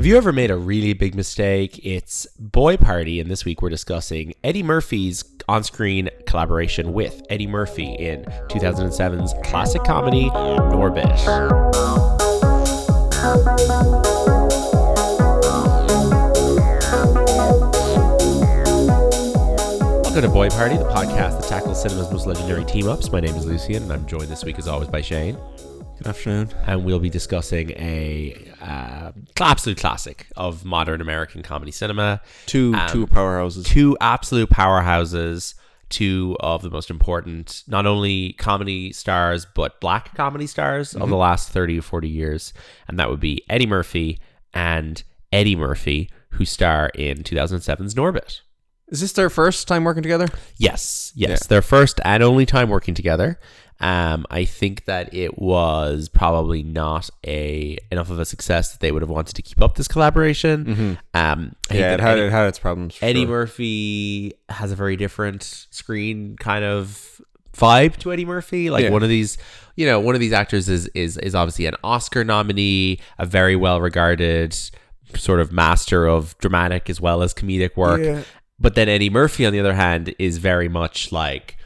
Have you ever made a really big mistake? It's Boy Party, and this week we're discussing Eddie Murphy's on-screen collaboration with Eddie Murphy in 2007's classic comedy, Norbit. Welcome to Boy Party, the podcast that tackles cinema's most legendary team-ups. My name is Lucien, and I'm joined this week, as always, by Shane. Good afternoon. And we'll be discussing a absolute classic of modern American comedy cinema. Two powerhouses. Two absolute powerhouses. Two of the most important, not only comedy stars, but black comedy stars of the last 30 or 40 years. And that would be Eddie Murphy and Eddie Murphy, who star in 2007's Norbit. Is this their first time working together? Yes. Yeah. Their first and only time working together. I think that it was probably not enough of a success that they would have wanted to keep up this collaboration. It had its problems. Eddie Murphy has a very different screen kind of vibe to Eddie Murphy. Like one of these actors is obviously an Oscar nominee, a very well regarded sort of master of dramatic as well as comedic work. Yeah. But then Eddie Murphy, on the other hand, is very much like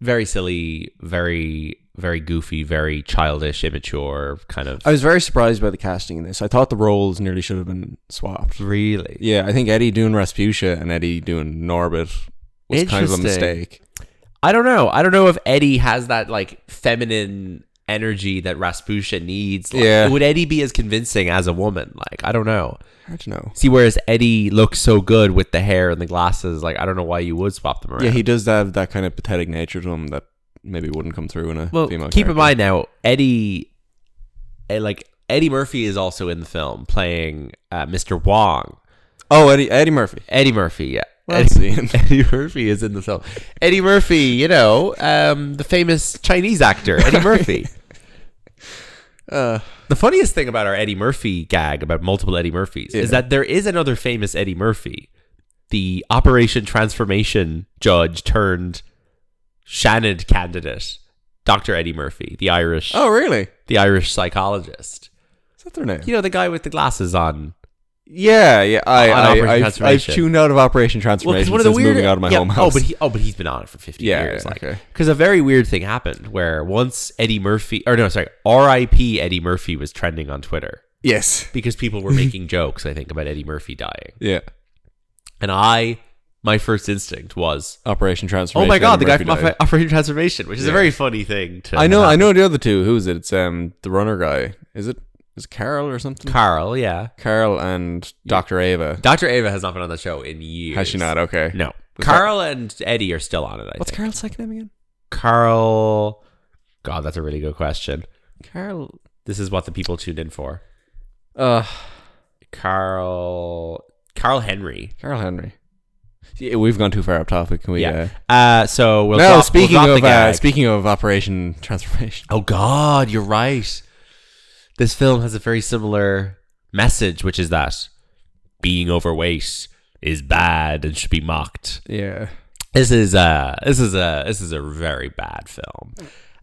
very silly, very, very goofy, very childish, immature kind of. I was very surprised by the casting in this. I thought the roles nearly should have been swapped. Really? Yeah, I think Eddie doing Rasputia and Eddie doing Norbit was kind of a mistake. I don't know. I don't know if Eddie has that like feminine energy that Rasputia needs. Like, would Eddie be as convincing as a woman? Like, I don't know. Hard to know. See, whereas Eddie looks so good with the hair and the glasses, like I don't know why you would swap them around. Yeah, he does have that kind of pathetic nature to him that maybe wouldn't come through in a female character. Keep in mind now, Eddie Murphy is also in the film playing Mr. Wong. Oh, Eddie Murphy. Eddie Murphy, yeah. Well, Eddie Murphy is in the film. Eddie Murphy, the famous Chinese actor, Eddie Murphy. The funniest thing about our Eddie Murphy gag about multiple Eddie Murphys is that there is another famous Eddie Murphy, the Operation Transformation judge turned Shannon candidate, Dr. Eddie Murphy, the Irish. Oh, really? The Irish psychologist. Is that their name? You know, the guy with the glasses on. Yeah. I've tuned out of Operation Transformation since moving out of my home house. But he's been on it for 50 years. Because a very weird thing happened where once R.I.P. Eddie Murphy was trending on Twitter. Yes. Because people were making jokes, I think, about Eddie Murphy dying. Yeah. And my first instinct was Operation Transformation. Oh my God, the guy from Operation Transformation, which is a very funny thing to. I know the other two. Who is it? It's the runner guy. Is it Carl or something? Carl, yeah. Carl and Dr. Ava. Dr. Ava has not been on the show in years. Has she not? Okay. No. Carl and Eddie are still on it, I think. What's Carl's second name again? Carl. God, that's a really good question. Carl. This is what the people tuned in for. Carl Henry. Carl Henry. Yeah, we've gone too far off topic. Can we? Yeah. So we'll. No. Speaking of Operation Transformation. Oh God, you're right. This film has a very similar message, which is that being overweight is bad and should be mocked. Yeah. This is a very bad film.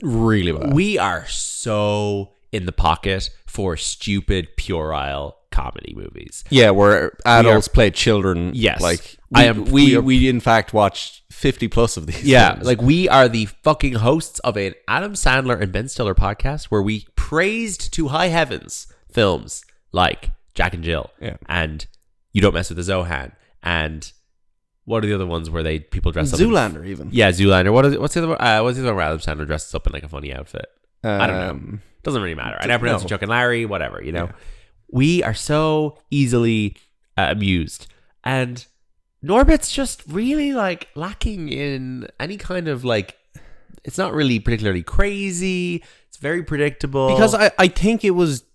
Really bad. We are so in the pocket for stupid puerile comedy movies. Yeah, where adults play children. Yes. Like we in fact watched 50 plus of these. Yeah, films. like we are the fucking hosts of an Adam Sandler and Ben Stiller podcast where we praised to high heavens films like Jack and Jill and You Don't Mess with the Zohan and what are the other ones where people dress up? Zoolander even. Yeah, Zoolander. What's the other one? What's the other one where Adam Sandler dresses up in like a funny outfit? I don't know. Doesn't really matter. I never pronounce Chuck and Larry, whatever, you know. Yeah. We are so easily amused. And Norbit's just really like lacking in any kind of like, it's not really particularly crazy. It's very predictable. Because I think is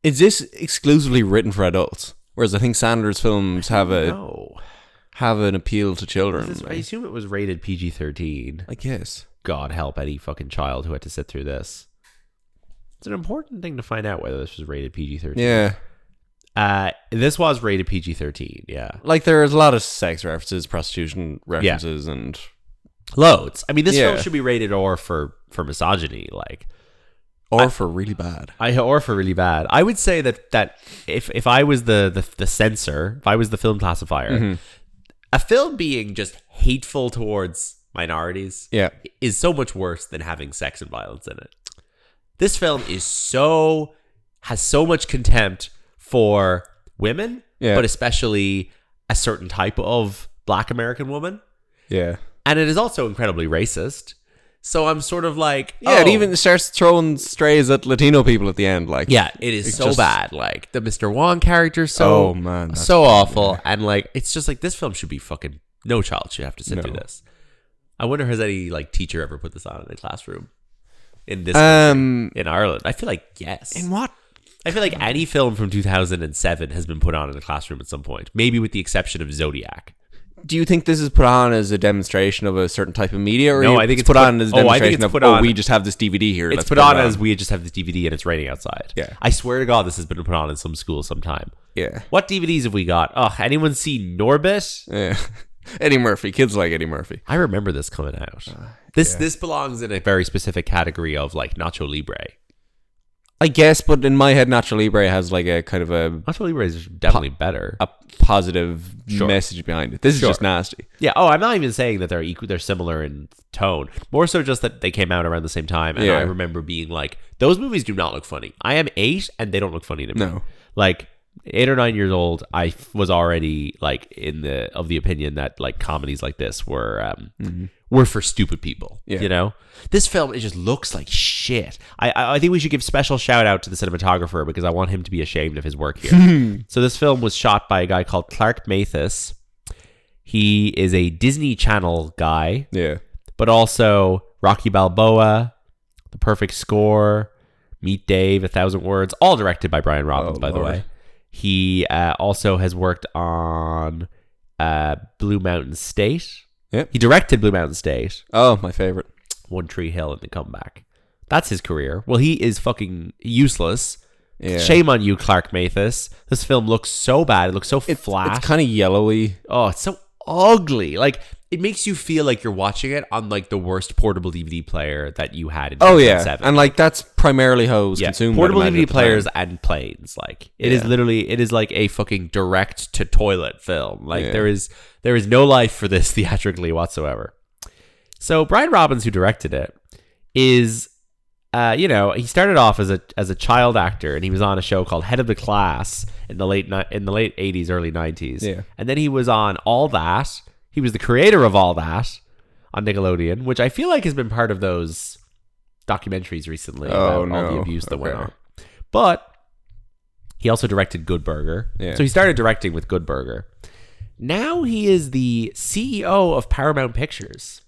this exclusively written for adults? Whereas I think Sandler's films have an appeal to children. I assume it was rated PG-13. I guess. God help any fucking child who had to sit through this. It's an important thing to find out whether this was rated PG-13. Yeah. This was rated PG-13, yeah. Like there's a lot of sex references, prostitution references, and loads. I mean, this film should be rated R for misogyny, like, Or for really bad. I would say that if I was the censor, if I was the film classifier, a film being just hateful towards minorities is so much worse than having sex and violence in it. This film has so much contempt for women, but especially a certain type of Black American woman. Yeah. And it is also incredibly racist. So I'm sort of like, it even starts throwing strays at Latino people at the end. Like, it is so bad. Like the Mr. Wong character, so awful, and like it's just like this film should be fucking no child should have to sit through this. I wonder has any like teacher ever put this on in a classroom in this country, in Ireland? I feel like yes. In what? I feel like any film from 2007 has been put on in a classroom at some point, maybe with the exception of Zodiac. Do you think this is put on as a demonstration of a certain type of media? Or no, I think it's put on as a demonstration of, we just have this DVD here. It's put on as we just have this DVD and it's raining outside. Yeah. I swear to God, this has been put on in some school sometime. Yeah. What DVDs have we got? Oh, anyone see Norbit? Yeah. Eddie Murphy. Kids like Eddie Murphy. I remember this coming out. This belongs in a very specific category of like Nacho Libre. I guess, but in my head, Nacho Libre has like a kind of a... Nacho Libre is definitely better. A positive message behind it. This is just nasty. Yeah. Oh, I'm not even saying that they're equal. They're similar in tone. More so just that they came out around the same time. And I remember being like, those movies do not look funny. I am 8 and they don't look funny to me. No. Like 8 or 9 years old, I was already like of the opinion that like comedies like this were for stupid people. Yeah. You know, this film, it just looks like shit. I think we should give special shout out to the cinematographer because I want him to be ashamed of his work here. So this film was shot by a guy called Clark Mathis. He is a Disney Channel guy. Yeah. But also Rocky Balboa, The Perfect Score, Meet Dave, 1,000 Words, all directed by Brian Robbins, by the way. He also has worked on Blue Mountain State. Yep. He directed Blue Mountain State. Oh, my favorite. One Tree Hill and The Comeback. That's his career. Well, he is fucking useless. Yeah. Shame on you, Clark Mathis. This film looks so bad. It looks so flat. It's kind of yellowy. Oh, it's so ugly. Like, it makes you feel like you're watching it on like the worst portable DVD player that you had in 2007. And like that's primarily how it was consumed. Portable DVD players and planes. Like it is like a fucking direct to toilet film. Like there is no life for this theatrically whatsoever. So Brian Robbins, who directed it, is he started off as a child actor, and he was on a show called Head of the Class in the late 80s, early 90s. Yeah. And then he was on All That. He was the creator of All That on Nickelodeon, which I feel like has been part of those documentaries recently about all the abuse that went on. But he also directed Good Burger. Yeah. So he started directing with Good Burger. Now he is the CEO of Paramount Pictures.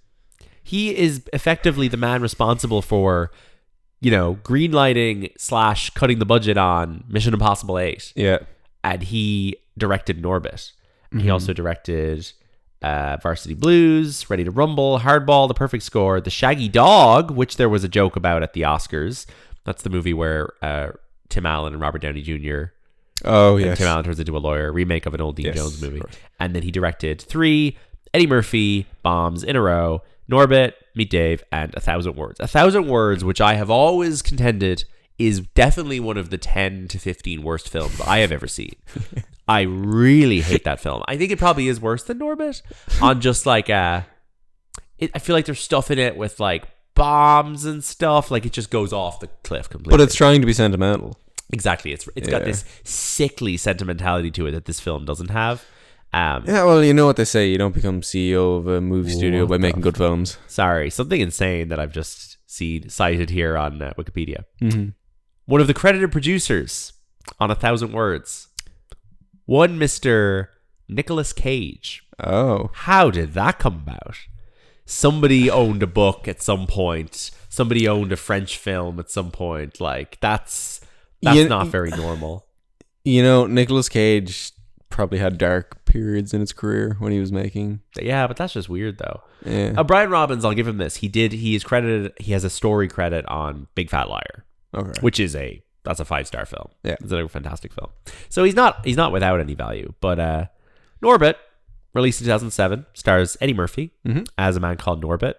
He is effectively the man responsible for, greenlighting / cutting the budget on Mission Impossible 8. Yeah. And he directed Norbit. And he also directed Varsity Blues, Ready to Rumble, Hardball, The Perfect Score, The Shaggy Dog, which there was a joke about at the Oscars. That's the movie where Tim Allen and Robert Downey Jr. Oh, yes. Tim Allen turns into a lawyer, remake of an old Dean Jones movie. And then he directed 3 Eddie Murphy bombs in a row, Norbit, Meet Dave, and 1,000 Words. 1,000 Words, which I have always contended is definitely one of the 10 to 15 worst films I have ever seen. I really hate that film. I think it probably is worse than Norbit on just like I feel like there's stuff in it with like bombs and stuff. Like it just goes off the cliff completely. But it's trying to be sentimental. Exactly. It's got this sickly sentimentality to it that this film doesn't have. Well, you know what they say. You don't become CEO of a movie studio by making good films. Sorry. Something insane that I've just cited here on Wikipedia. Mm-hmm. One of the credited producers on 1,000 Words. One Mr. Nicolas Cage. Oh. How did that come about? Somebody owned a book at some point. Somebody owned a French film at some point. Like, that's not very normal. Nicolas Cage probably had dark periods in his career when he was making. Yeah, but that's just weird, though. Yeah. Brian Robbins, I'll give him this. He has a story credit on Big Fat Liar. Okay. Which is that's a 5-star film. Yeah. It's a fantastic film. So he's not without any value. But Norbit, released in 2007, stars Eddie Murphy as a man called Norbit.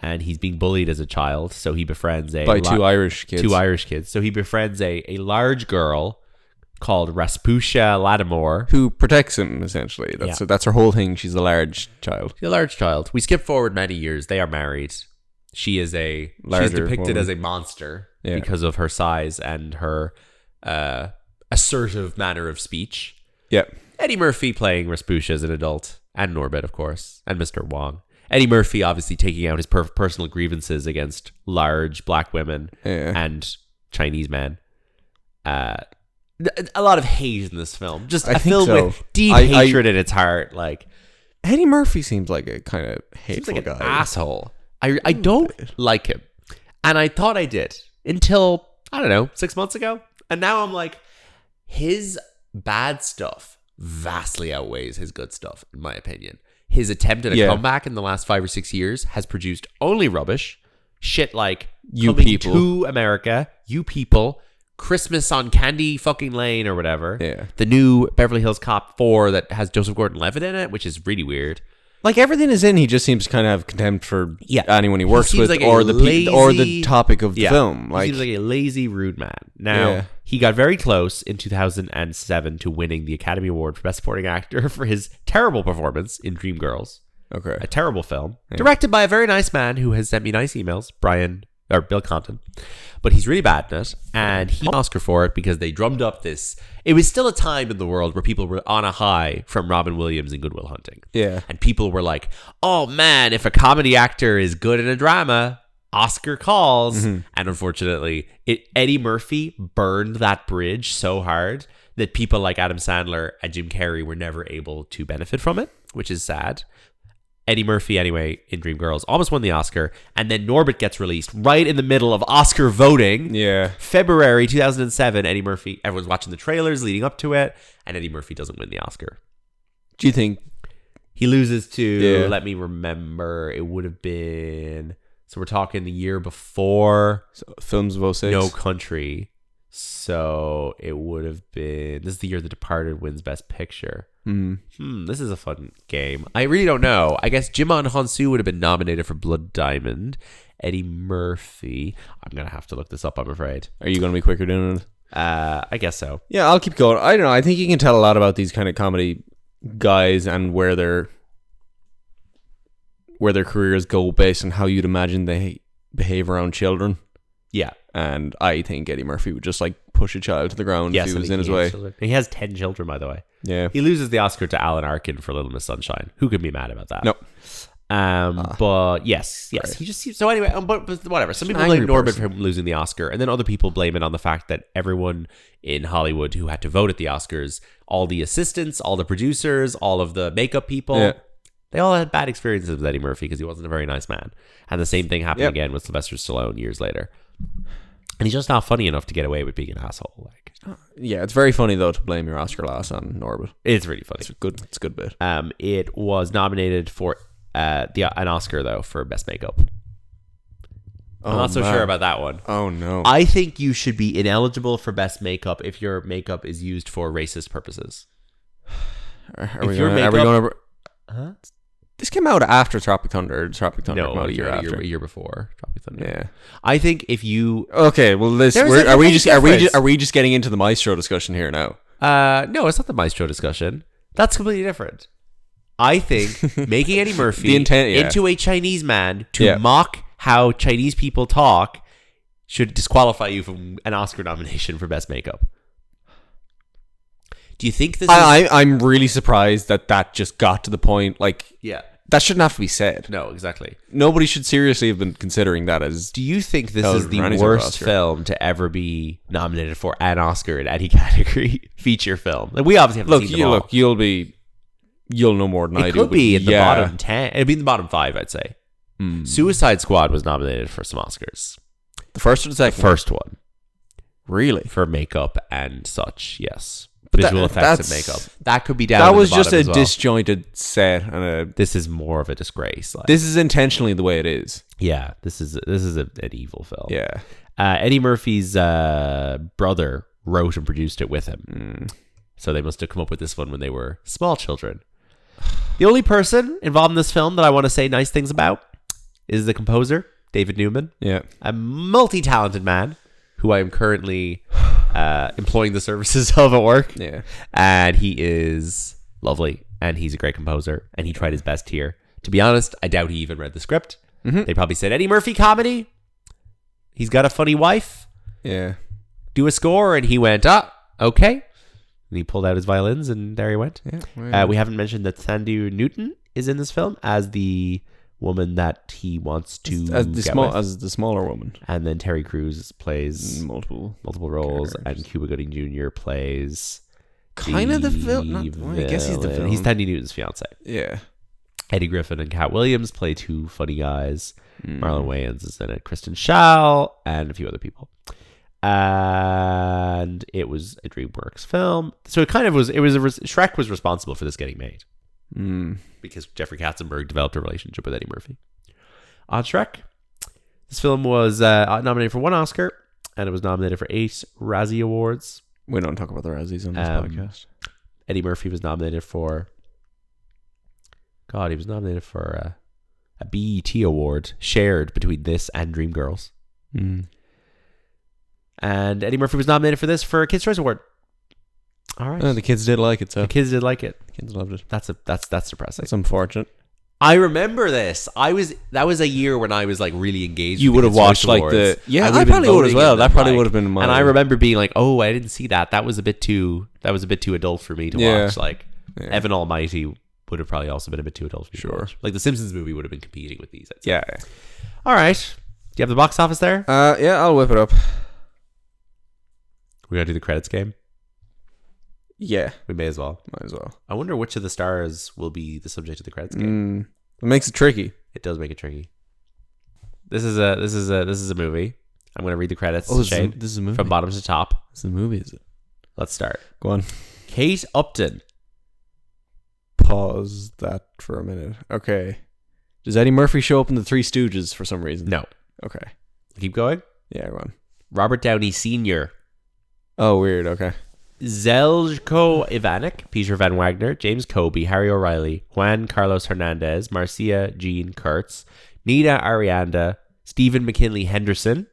and he's being bullied as a child. So he befriends by two Irish kids. So he befriends a large girl called Rasputia Lattimore, who protects him essentially. That's her whole thing. She's a large child. We skip forward many years. They are married. She's depicted woman. as a monster because of her size and her assertive manner of speech. Yeah. Eddie Murphy playing Rasputia as an adult, and Norbit, of course, and Mr. Wong. Eddie Murphy obviously taking out his personal grievances against large black women and Chinese men. A lot of hate in this film. Just a film with deep hatred in its heart. Like, Eddie Murphy seems like a kind of hateful like guy. An asshole. I don't like him. And I thought I did until, I don't know, 6 months ago. And now I'm like, his bad stuff vastly outweighs his good stuff, in my opinion. His attempt at a comeback in the last 5 or 6 years has produced only rubbish. Shit like You Coming People to America, You People, Christmas on Candy fucking Lane or whatever. Yeah. The new Beverly Hills Cop 4 that has Joseph Gordon-Levitt in it, which is really weird. Like everything is in, he just seems to kind of have contempt for anyone he works with, like or the topic of the film. Like, he seems like a lazy, rude man. Now, he got very close in 2007 to winning the Academy Award for Best Supporting Actor for his terrible performance in Dreamgirls. Okay. A terrible film. Yeah. Directed by a very nice man who has sent me nice emails, Bill Compton. But he's really bad in it, and he won an Oscar for it because they drummed up this. It was still a time in the world where people were on a high from Robin Williams in Good Will Hunting. Yeah. And people were like, oh man, if a comedy actor is good in a drama, Oscar calls. Mm-hmm. And unfortunately, Eddie Murphy burned that bridge so hard that people like Adam Sandler and Jim Carrey were never able to benefit from it, which is sad. Eddie Murphy, anyway, in Dreamgirls, almost won the Oscar. And then Norbit gets released right in the middle of Oscar voting. Yeah. February 2007, Eddie Murphy, everyone's watching the trailers leading up to it, and Eddie Murphy doesn't win the Oscar. Do you think? He loses to, let me remember, it would have been, so we're talking the year before. So, films of 06? No Country. So it would have been, this is the year The Departed wins Best Picture. This is a fun game. I really don't know. I guess Jimon Hounsou would have been nominated for Blood Diamond. Eddie Murphy. I'm going to have to look this up, I'm afraid. Are you going to be quicker doing it? I guess so. Yeah, I'll keep going. I don't know. I think you can tell a lot about these kind of comedy guys and where their careers go based on how you'd imagine they behave around children. Yeah. And I think Eddie Murphy would just like push a child to the ground if he was in his way. He has 10 children, by the way. Yeah. He loses the Oscar to Alan Arkin for Little Miss Sunshine. Who could be mad about that? No. But yes. Right. He just seems, so anyway, but whatever. Some people blame Norbit for him losing the Oscar, and then other people blame it on the fact that everyone in Hollywood who had to vote at the Oscars, all the assistants, all the producers, all of the makeup people, they all had bad experiences with Eddie Murphy because he wasn't a very nice man. And the same thing happened again with Sylvester Stallone years later. And he's just not funny enough to get away with being an asshole. Like, yeah, it's very funny though to blame your Oscar loss on Norbit. It's really funny. It's a good bit. It was nominated for an Oscar though for Best Makeup. I'm not so sure about that one. Oh no! I think you should be ineligible for Best Makeup if your makeup is used for racist purposes. Are we going to? This came out after Tropic Thunder. Tropic Thunder came out a year after. A year before Tropic Thunder. Yeah, I think if you okay, well, are we just getting into the Maestro discussion here now? No, it's not the Maestro discussion. That's completely different. I think making Eddie Murphy into a Chinese man to mock how Chinese people talk should disqualify you from an Oscar nomination for Best Makeup. Do you think this I'm really surprised that just got to the point, like... Yeah. That shouldn't have to be said. No, exactly. Nobody should seriously have been considering that as... Do you think this is the worst film to ever be nominated for an Oscar in any category? Feature film. Like, we obviously haven't seen them all. You'll know more than I do. It could be in the bottom 10. It'd be in the bottom 5, I'd say. Suicide Squad was nominated for some Oscars. The first or the second? The first one. Really? For makeup and such, yes. But visual effects and makeup. That could be down. That was just a disjointed set, and this is more of a disgrace. Like, this is intentionally the way it is. Yeah, this is an evil film. Yeah, Eddie Murphy's brother wrote and produced it with him, so they must have come up with this one when they were small children. The only person involved in this film that I want to say nice things about is the composer, David Newman. Yeah. A multi-talented man who I am currently employing the services of at work. Yeah. And he is lovely. And he's a great composer. And he tried his best here. To be honest, I doubt he even read the script. Mm-hmm. They probably said, Eddie Murphy comedy. He's got a funny wife. Yeah. Do a score. And he went, okay. And he pulled out his violins and there he went. Yeah. We haven't mentioned that Thandie Newton is in this film as the woman that he wants to as the smaller woman. And then Terry Crews plays multiple roles, characters. and Cuba Gooding Jr. plays kind of the villain. I guess he's the villain. He's Thandie Newton's fiance. Yeah. Eddie Griffin and Cat Williams play two funny guys. Marlon Wayans is in it. Kristen Schaal and a few other people. And it was a DreamWorks film, so it kind of was. Shrek was responsible for this getting made. Because Jeffrey Katzenberg developed a relationship with Eddie Murphy. On Shrek, this film was nominated for 1 Oscar, and it was nominated for 8 Razzie Awards. We don't talk about the Razzies on this podcast. Eddie Murphy was nominated for... he was nominated for a BET Award shared between this and Dreamgirls. And Eddie Murphy was nominated for this for a Kids' Choice Award. All right. The kids did like it, so. The kids did like it. Kids loved it. That's depressing. That's unfortunate. I remember this. That was a year when I was like really engaged. You would have watched like Awards. I probably would as well. That probably would have been mine. And I remember being like, oh, I didn't see that. That was a bit too adult for me to watch. Like Evan Almighty would have probably also been a bit too adult for me to watch. Like the Simpsons movie would have been competing with these. Yeah. All right. Do you have the box office there? Yeah, I'll whip it up. We gotta do the credits game. Yeah. We may as well. Might as well. I wonder which of the stars will be the subject of the credits game. It makes it tricky. It does make it tricky. This is a movie. I'm going to read the credits. This is a movie. From bottom to top. It's a movie, is it? Let's start. Go on. Kate Upton. Pause that for a minute. Okay. Does Eddie Murphy show up in the Three Stooges for some reason? No. Okay. Keep going. Yeah, go on. Robert Downey Sr. Oh, weird. Okay. Zeljko Ivanek, Peter Van Wagner, James Coby, Harry O'Reilly, Juan Carlos Hernandez, Marcia Jean Kurtz, Nina Arianda, Stephen McKinley Henderson.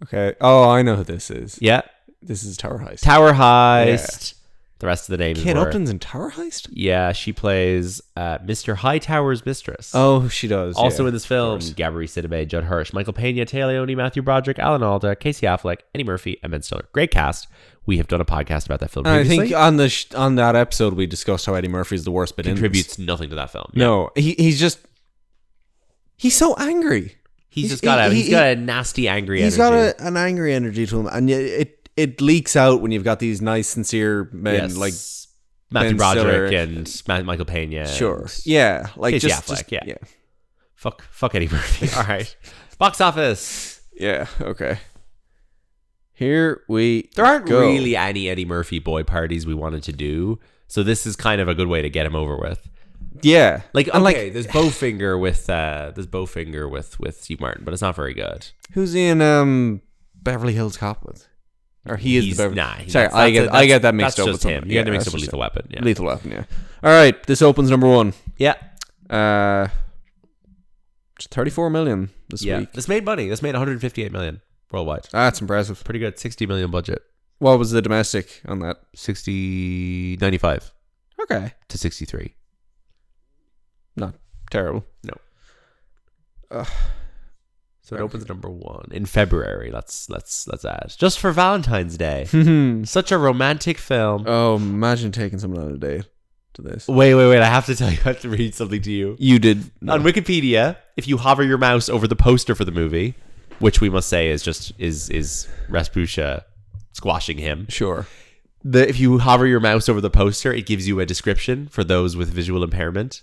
Okay. Oh, I know who this is. Yeah. This is Tower Heist. Tower Heist. Yeah. The rest of the names Kate Upton's in Tower Heist? Yeah, she plays Mr. Hightower's mistress. Oh, she does. Also in this film, Gabourey Sidibe, Judd Hirsch, Michael Pena, Téa Leoni, Matthew Broderick, Alan Alda, Casey Affleck, Eddie Murphy, and Ben Stiller. Great cast. We have done a podcast about that film previously. I think on that episode, we discussed how Eddie Murphy is the worst bit in this. Contributes nothing to that film. Yeah. No, he's so angry. He's got a nasty, angry energy. He's got an angry energy to him, and it leaks out when you've got these nice, sincere men like Matthew Ben Broderick Stiller. and Michael Pena. Sure. Yeah. Like Casey just Affleck. Yeah. Fuck Eddie Murphy. All right. Box office. Yeah. Okay. Here we There aren't really any Eddie Murphy boy parties we wanted to do, so this is kind of a good way to get him over with. Yeah. Like, okay, there's Bowfinger with Steve Martin, but it's not very good. Who's he in Beverly Hills Cop with? Or he's the Beverly... Sorry, I get that mixed up with him. You get to mix up with Lethal Weapon. Yeah. Lethal Weapon, yeah. All right, this opens number 1. Yeah. 34 million this week. This made money. This made 158 million worldwide. That's impressive. Pretty good. 60 million budget. What was the domestic on that? 95. Okay. To 63. Not terrible. No. So it opens number 1 in February. Let's add just for Valentine's Day. Such a romantic film. Oh, imagine taking someone on a date to this. Wait! I have to tell you. I have to read something to you. You did on Wikipedia. If you hover your mouse over the poster for the movie, which we must say is Rasputia squashing him. Sure. If you hover your mouse over the poster, it gives you a description for those with visual impairment.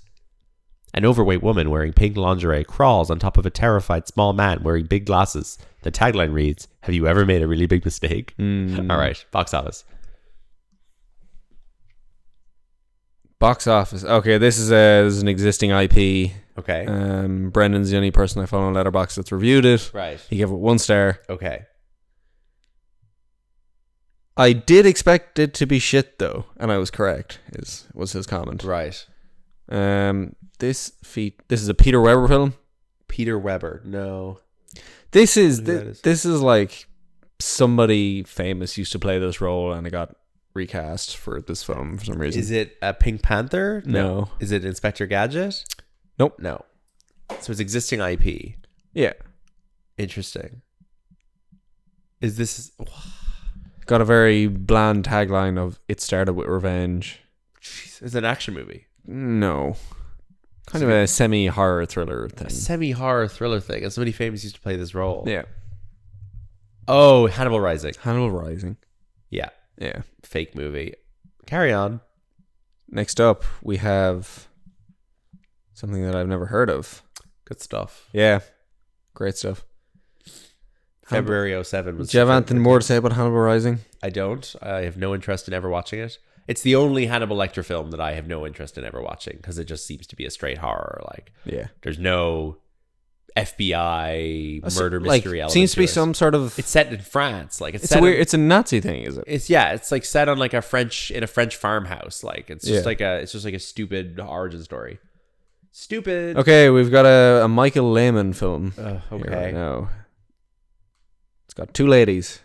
An overweight woman wearing pink lingerie crawls on top of a terrified small man wearing big glasses. The tagline reads, "Have you ever made a really big mistake?" All right, box office. Box office. Okay, this is an existing IP. Okay. Brendan's the only person I follow on Letterboxd that's reviewed it. Right. He gave it 1 star. Okay. I did expect it to be shit though, and I was correct. Was his comment. Right. This is a Peter Weber film. Peter Weber. No. This is Who that is. this is like somebody famous used to play this role and it got recast for this film for some reason. Is it a Pink Panther? No. Is it Inspector Gadget? Nope. No. So it's existing IP. Yeah. Interesting. Is this... Got a very bland tagline of "It started with revenge." Jeez, it's an action movie. No. Kind of a semi-horror thriller thing. A semi-horror thriller thing. And somebody famous used to play this role. Yeah. Oh, Hannibal Rising. Hannibal Rising. Yeah. Yeah. Fake movie. Carry on. Next up, we have something that I've never heard of. Good stuff. Yeah. Great stuff. February 07 was... Do you have anything more to say about Hannibal Rising? I don't. I have no interest in ever watching it. It's the only Hannibal Lecter film that I have no interest in ever watching because it just seems to be a straight horror. Like, Yeah. there's no FBI murder mystery element. Seems to be it. some sort of... It's set in France. Like, It's a weird... It's a Nazi thing, is it? It's like set on like a French farmhouse. Like, it's just like a stupid origin story. Stupid. Okay, we've got a Michael Lehman film. Okay. No. It's got two ladies.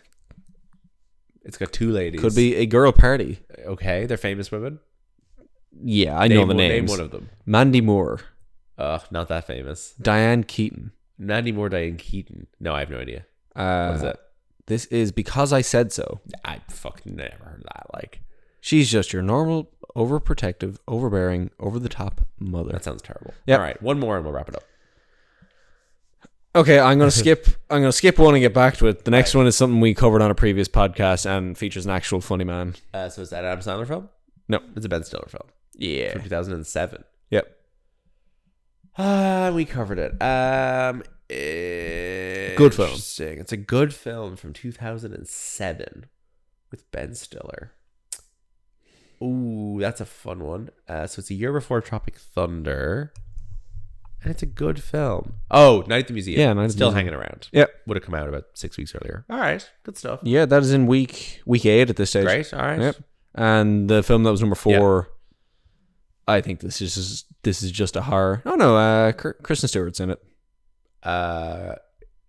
It's got two ladies. Could be a girl party. Okay, they're famous women. Yeah, I know the names. Name one of them. Mandy Moore. Not that famous. Diane Keaton. Mandy Moore, Diane Keaton. No, I have no idea. What is it? This is Because I Said So. I fucking never heard of that. Like, she's just your normal, overprotective, overbearing, over-the-top mother. that sounds terrible. Yep. All right, one more and we'll wrap it up. Okay, I'm gonna skip one and get back to it. The next one is something we covered on a previous podcast and features an actual funny man. So is that an Adam Sandler film? No. It's a Ben Stiller film Yeah. from 2007. Yep. We covered it. Good film. Interesting. It's a good film from 2007 with Ben Stiller. Ooh, that's a fun one. So it's a year before Tropic Thunder. And it's a good film. Oh, Night at the Museum. Yeah, Night at the Still Museum. hanging around. Yep. Would have come out about 6 weeks earlier. All right. Good stuff. Yeah, that is in week 8 at this stage. Great. All right. Yep. And the film that was number 4, I think this is just a horror. Oh no, Kristen Stewart's in it.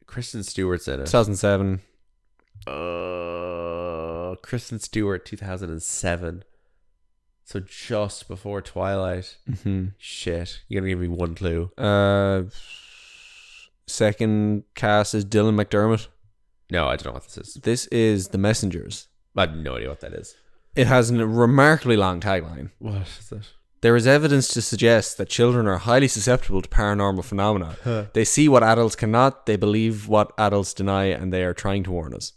Kristen Stewart's in it. 2007. Kristen Stewart, 2007. So just before Twilight. Mm-hmm. Shit. You're going to give me one clue. Second cast is Dylan McDermott. No, I don't know what this is. This is The Messengers. I have no idea what that is. It has a remarkably long tagline. What is it? There is evidence to suggest that children are highly susceptible to paranormal phenomena. They see what adults cannot, they believe what adults deny, and they are trying to warn us.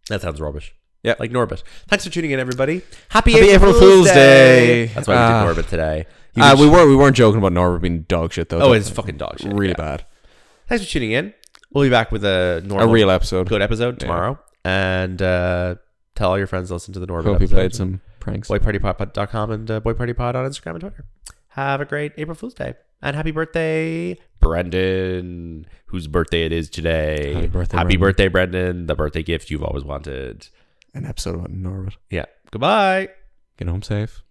That sounds rubbish. Yeah. Like Norbit. Thanks for tuning in, everybody. Happy April Fool's Day. That's why we did Norbit today. We weren't joking about Norbit being dog shit though. Oh, it's fucking dog shit. Really bad. Thanks for tuning in. We'll be back with a real episode. Good episode tomorrow. And tell all your friends to listen to the Norbit Hope episode. you played some pranks. BoyPartyPod.com and BoyPartyPod on Instagram and Twitter. Have a great April Fool's Day. And happy birthday, Brendan, whose birthday it is today. Happy birthday, Brendan. The birthday gift you've always wanted. An episode about Norbit. Yeah. Goodbye. Get home safe.